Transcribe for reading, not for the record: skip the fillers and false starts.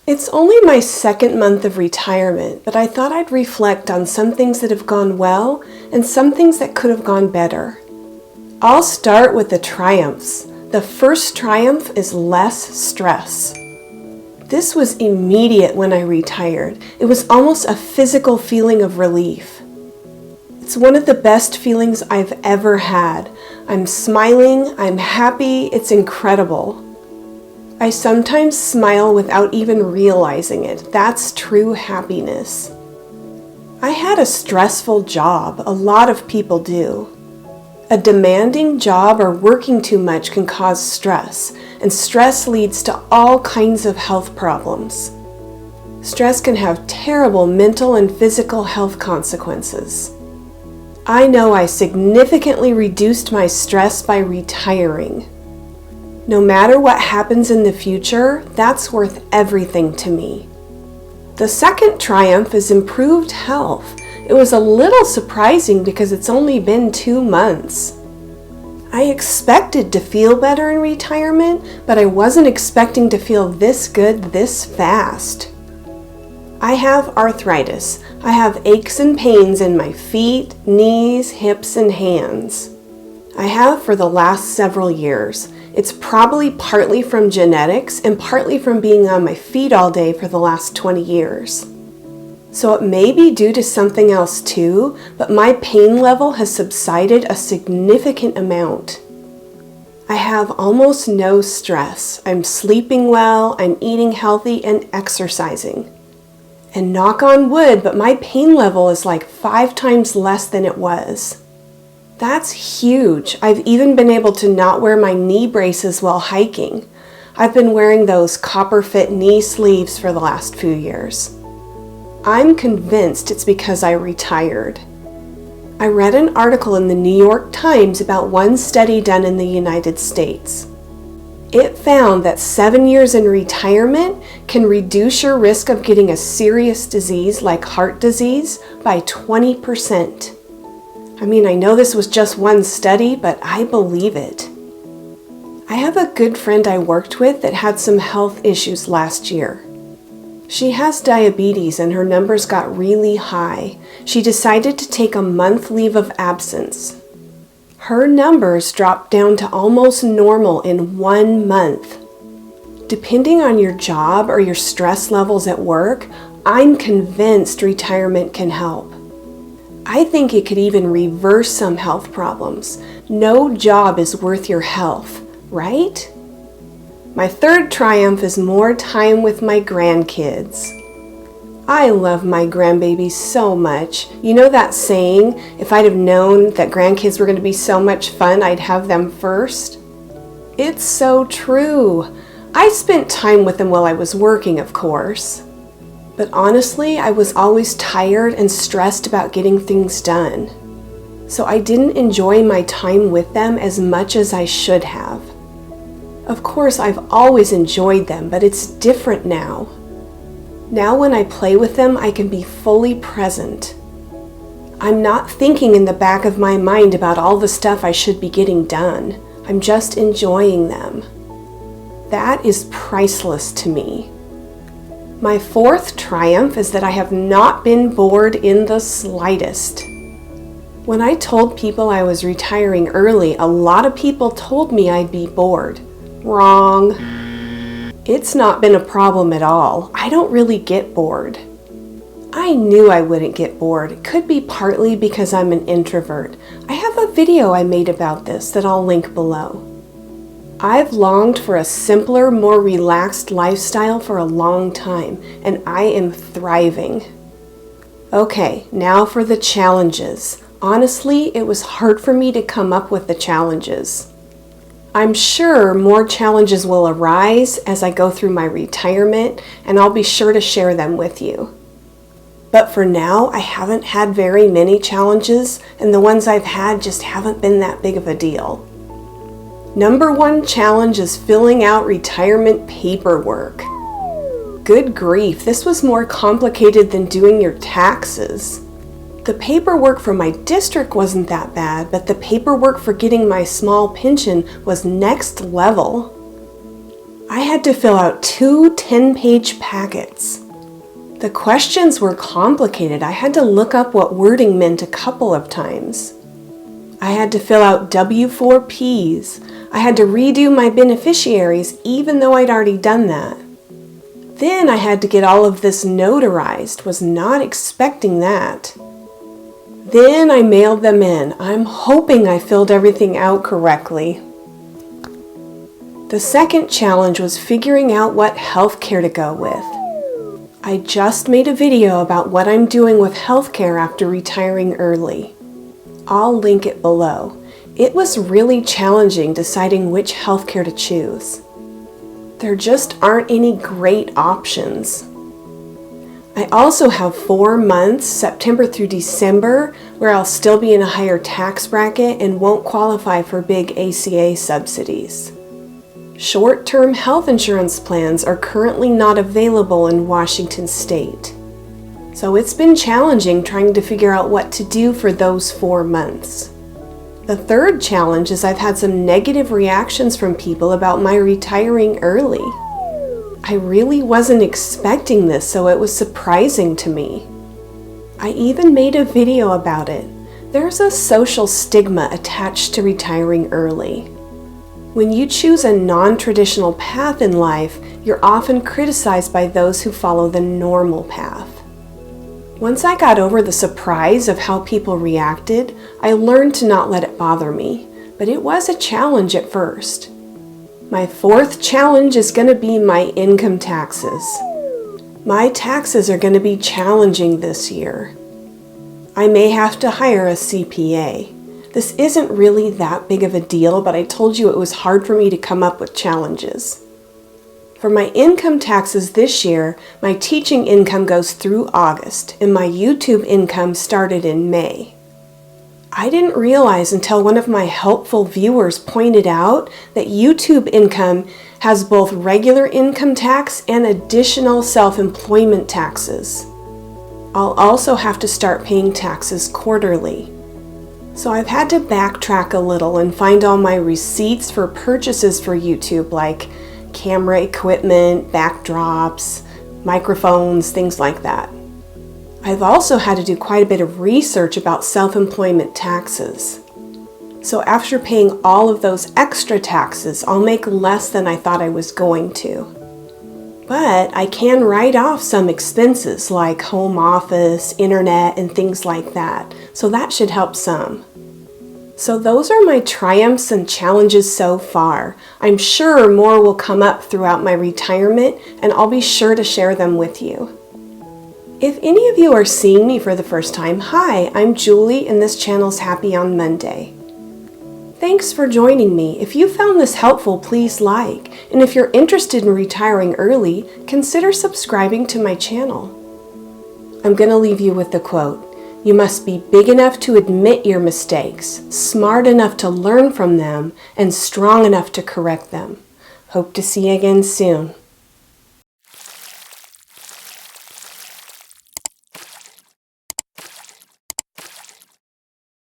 It's only my second month of retirement, but I thought I'd reflect on some things that have gone well and some things that could have gone better. I'll start with the triumphs. The first triumph is less stress. This was immediate when I retired. It was almost a physical feeling of relief. It's one of the best feelings I've ever had. I'm smiling, I'm happy, it's incredible. I sometimes smile without even realizing it. That's true happiness. I had a stressful job. A lot of people do. A demanding job or working too much can cause stress, and stress leads to all kinds of health problems. Stress can have terrible mental and physical health consequences. I know I significantly reduced my stress by retiring. No matter what happens in the future, that's worth everything to me. The second triumph is improved health. It was a little surprising because it's only been 2 months. I expected to feel better in retirement, but I wasn't expecting to feel this good this fast. I have arthritis. I have aches and pains in my feet, knees, hips, and hands. I have for the last several years. It's probably partly from genetics and partly from being on my feet all day for the last 20 years. So it may be due to something else too, but my pain level has subsided a significant amount. I have almost no stress. I'm sleeping well, I'm eating healthy and exercising. And knock on wood, but my pain level is like 5 times less than it was. That's huge. I've even been able to not wear my knee braces while hiking. I've been wearing those copper fit knee sleeves for the last few years. I'm convinced it's because I retired. I read an article in the New York Times about one study done in the United States. It found that 7 years in retirement can reduce your risk of getting a serious disease like heart disease by 20%. I mean, I know this was just one study, but I believe it. I have a good friend I worked with that had some health issues last year. She has diabetes and her numbers got really high. She decided to take a month leave of absence. Her numbers dropped down to almost normal in 1 month. Depending on your job or your stress levels at work, I'm convinced retirement can help. I think it could even reverse some health problems. No job is worth your health, right? My third triumph is more time with my grandkids. I love my grandbabies so much. You know that saying, if I'd have known that grandkids were going to be so much fun, I'd have them first? It's so true. I spent time with them while I was working, of course. But honestly, I was always tired and stressed about getting things done. So I didn't enjoy my time with them as much as I should have. Of course, I've always enjoyed them, but it's different now. Now when I play with them, I can be fully present. I'm not thinking in the back of my mind about all the stuff I should be getting done. I'm just enjoying them. That is priceless to me. My fourth triumph is that I have not been bored in the slightest. When I told people I was retiring early, a lot of people told me I'd be bored. Wrong. It's not been a problem at all. I don't really get bored. I knew I wouldn't get bored. It could be partly because I'm an introvert. I have a video I made about this that I'll link below. I've longed for a simpler, more relaxed lifestyle for a long time, and I am thriving. Okay, now for the challenges. Honestly, it was hard for me to come up with the challenges. I'm sure more challenges will arise as I go through my retirement, and I'll be sure to share them with you. But for now, I haven't had very many challenges, and the ones I've had just haven't been that big of a deal. Number 1 challenge is filling out retirement paperwork. Good grief, this was more complicated than doing your taxes. The paperwork for my district wasn't that bad, but the paperwork for getting my small pension was next level. I had to fill out 2 10-page packets. The questions were complicated. I had to look up what wording meant a couple of times. I had to fill out W-4Ps. I had to redo my beneficiaries even though I'd already done that. Then I had to get all of this notarized. Was not expecting that. Then I mailed them in. I'm hoping I filled everything out correctly. The second challenge was figuring out what healthcare to go with. I just made a video about what I'm doing with healthcare after retiring early. I'll link it below. It was really challenging deciding which healthcare to choose. There just aren't any great options. I also have 4 months, September through December, where I'll still be in a higher tax bracket and won't qualify for big ACA subsidies. Short-term health insurance plans are currently not available in Washington State. So it's been challenging trying to figure out what to do for those 4 months. The third challenge is I've had some negative reactions from people about my retiring early. I really wasn't expecting this, so it was surprising to me. I even made a video about it. There's a social stigma attached to retiring early. When you choose a non-traditional path in life, you're often criticized by those who follow the normal path. Once I got over the surprise of how people reacted, I learned to not let it bother me, but it was a challenge at first. My fourth challenge is going to be my income taxes. My taxes are going to be challenging this year. I may have to hire a CPA. This isn't really that big of a deal, but I told you it was hard for me to come up with challenges. For my income taxes this year, my teaching income goes through August, and my YouTube income started in May. I didn't realize until one of my helpful viewers pointed out that YouTube income has both regular income tax and additional self-employment taxes. I'll also have to start paying taxes quarterly. So I've had to backtrack a little and find all my receipts for purchases for YouTube, like camera equipment, backdrops, microphones, things like that. I've also had to do quite a bit of research about self-employment taxes. So after paying all of those extra taxes, I'll make less than I thought I was going to. But I can write off some expenses like home office, internet, and things like that. So that should help some. So those are my triumphs and challenges so far. I'm sure more will come up throughout my retirement, and I'll be sure to share them with you. If any of you are seeing me for the first time, hi, I'm Julie, and this channel's Happy on Monday. Thanks for joining me. If you found this helpful, please like. And if you're interested in retiring early, consider subscribing to my channel. I'm going to leave you with the quote. You must be big enough to admit your mistakes, smart enough to learn from them, and strong enough to correct them. Hope to see you again soon.